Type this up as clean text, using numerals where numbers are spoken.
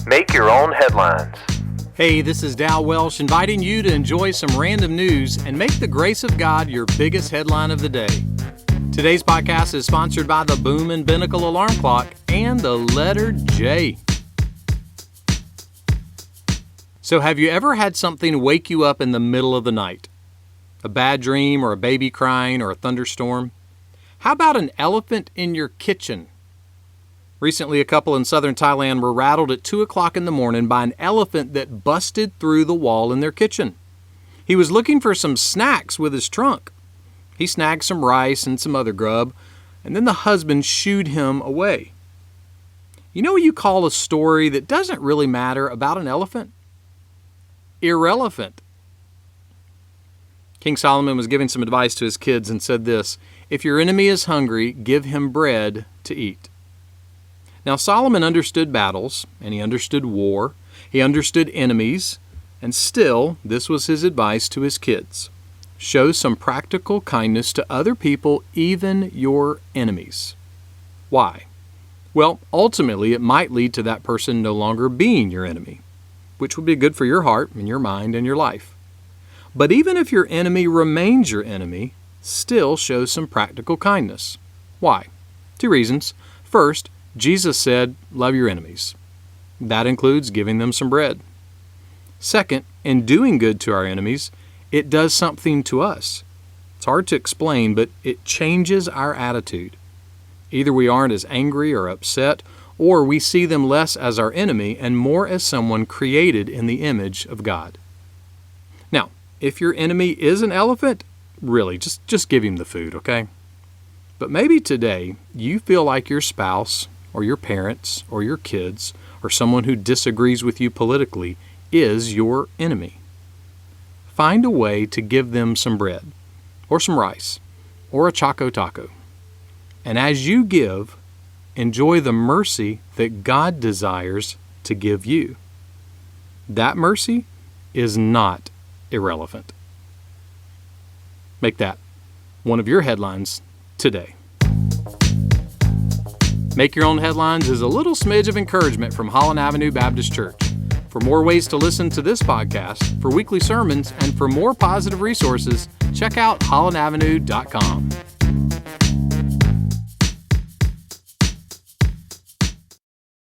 Make your own headlines. Hey, this is Dow Welsh inviting you to enjoy some random news and make the grace of God your biggest headline of the day. Today's podcast is sponsored by the Boom and Binnacle Alarm Clock and the letter J. So have you ever had something wake you up in the middle of the night? A bad dream or a baby crying or a thunderstorm? How about an elephant in your kitchen? Recently, a couple in southern Thailand were rattled at 2 o'clock in the morning by an elephant that busted through the wall in their kitchen. He was looking for some snacks with his trunk. He snagged some rice and some other grub, and then the husband shooed him away. You know what you call a story that doesn't really matter about an elephant? Irrelevant. King Solomon was giving some advice to his kids and said this, "If your enemy is hungry, give him bread to eat." Now, Solomon understood battles, and he understood war, he understood enemies, and still, this was his advice to his kids. Show some practical kindness to other people, even your enemies. Why? Well, ultimately, it might lead to that person no longer being your enemy, which would be good for your heart and your mind and your life. But even if your enemy remains your enemy, still show some practical kindness. Why? 2 reasons. First, Jesus said, love your enemies. That includes giving them some bread. Second, in doing good to our enemies, it does something to us. It's hard to explain, but it changes our attitude. Either we aren't as angry or upset, or we see them less as our enemy and more as someone created in the image of God. Now, if your enemy is an elephant, really, just give him the food, okay? But maybe today you feel like your spouse or your parents or your kids or someone who disagrees with you politically is your enemy. Find a way to give them some bread or some rice or a choco taco. And as you give, enjoy the mercy that God desires to give you. That mercy is not irrelevant. Make that one of your headlines today. Make Your Own Headlines is a little smidge of encouragement from Holland Avenue Baptist Church. For more ways to listen to this podcast, for weekly sermons, and for more positive resources, check out hollandavenue.com.